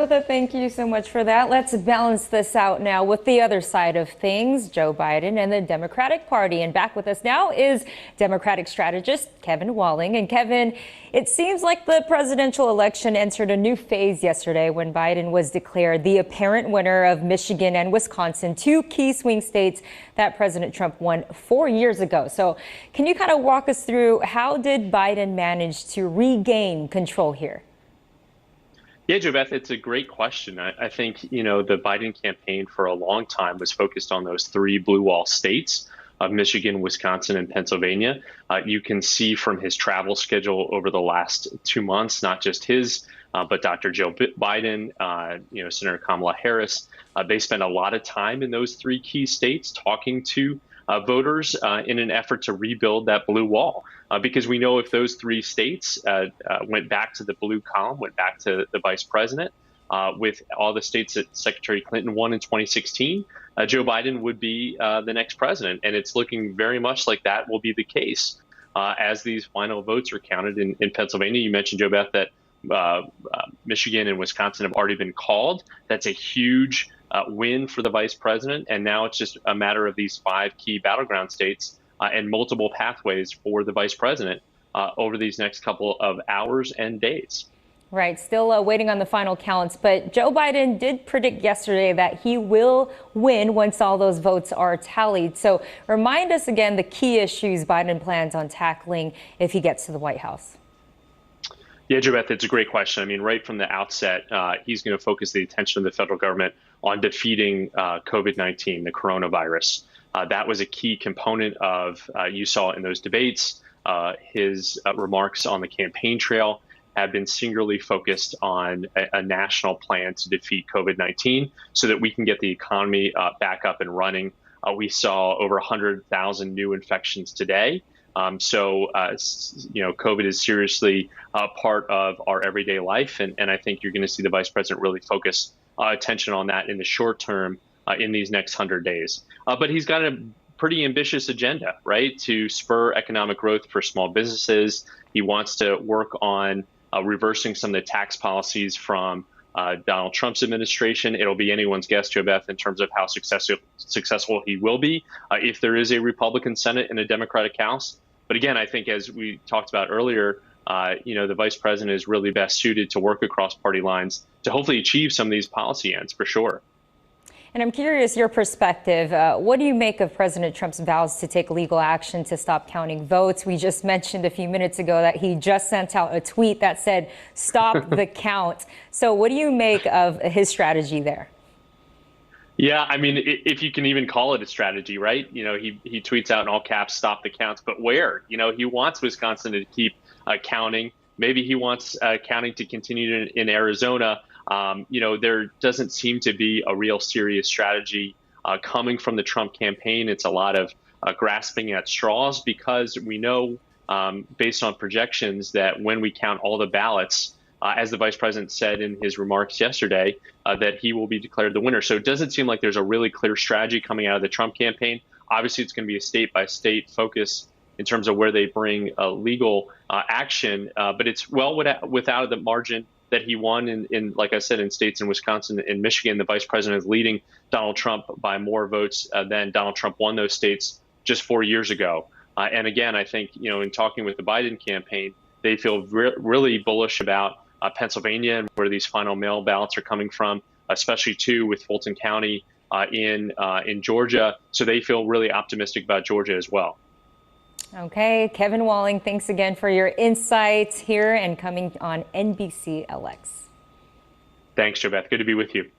Thank you so much for that. Let's balance this out now with the other side of things, Joe Biden and the Democratic Party. And back with us now is Democratic strategist Kevin Walling. And Kevin, it seems like the presidential election entered a new phase yesterday when Biden was declared the apparent winner of Michigan and Wisconsin, two key swing states that President Trump won 4 years ago. So can you kind of walk us through how did Biden manage to regain control here? Yeah, Jobeth, it's a great question. I think, the Biden campaign for a long time was focused on those three blue wall states of Michigan, Wisconsin, and Pennsylvania. You can see from his travel schedule over the last 2 months, not just his, but Dr. Joe Biden, Senator Kamala Harris, they spend a lot of time in those three key states talking to voters in an effort to rebuild that blue wall. Because we know if those three states went back to the blue column, went back to the vice president, with all the states that Secretary Clinton won in 2016, Joe Biden would be the next president. And it's looking very much like that will be the case as these final votes are counted in Pennsylvania. You mentioned, Jobeth, that Michigan and Wisconsin have already been called. That's a huge win for the vice president. And now it's just a matter of these five key battleground states and multiple pathways for the vice president over these next couple of hours and days. Right. Still waiting on the final counts. But Joe Biden did predict yesterday that he will win once all those votes are tallied. So remind us again the key issues Biden plans on tackling if he gets to the White House. Yeah, Jobeth, it's a great question. I mean, right from the outset, he's going to focus the attention of the federal government on defeating COVID-19, the coronavirus. That was a key component of, you saw in those debates, his remarks on the campaign trail have been singularly focused on a national plan to defeat COVID-19 so that we can get the economy back up and running. We saw over 100,000 new infections today. COVID is seriously part of our everyday life. And I think you're going to see the vice president really focus attention on that in the short term in these next 100 days. But he's got a pretty ambitious agenda, right, to spur economic growth for small businesses. He wants to work on reversing some of the tax policies from Donald Trump's administration. It'll be anyone's guess, Jobeth, in terms of how successful he will be if there is a Republican Senate and a Democratic House. But again, I think as we talked about earlier, the vice president is really best suited to work across party lines to hopefully achieve some of these policy ends for sure. And I'm curious your perspective. What do you make of President Trump's vows to take legal action to stop counting votes? We just mentioned a few minutes ago that he just sent out a tweet that said, stop the count. So what do you make of his strategy there? Yeah, I mean, if you can even call it a strategy, right? He tweets out in all caps, stop the counts. But where? He wants Wisconsin to keep counting. Maybe he wants counting to continue in Arizona. There doesn't seem to be a real serious strategy coming from the Trump campaign. It's a lot of grasping at straws because we know, based on projections, that when we count all the ballots, as the vice president said in his remarks yesterday, that he will be declared the winner. So it doesn't seem like there's a really clear strategy coming out of the Trump campaign. Obviously, it's going to be a state-by-state focus in terms of where they bring legal action, but it's well without the margin that he won in, like I said, in states in Wisconsin and Michigan. The vice president is leading Donald Trump by more votes than Donald Trump won those states just 4 years ago. And again, I think, in talking with the Biden campaign, they feel really bullish about Pennsylvania and where these final mail ballots are coming from, especially too with Fulton County in Georgia. So they feel really optimistic about Georgia as well. Okay, Kevin Walling, thanks again for your insights here and coming on NBC LX. Thanks, Jobeth. Good to be with you.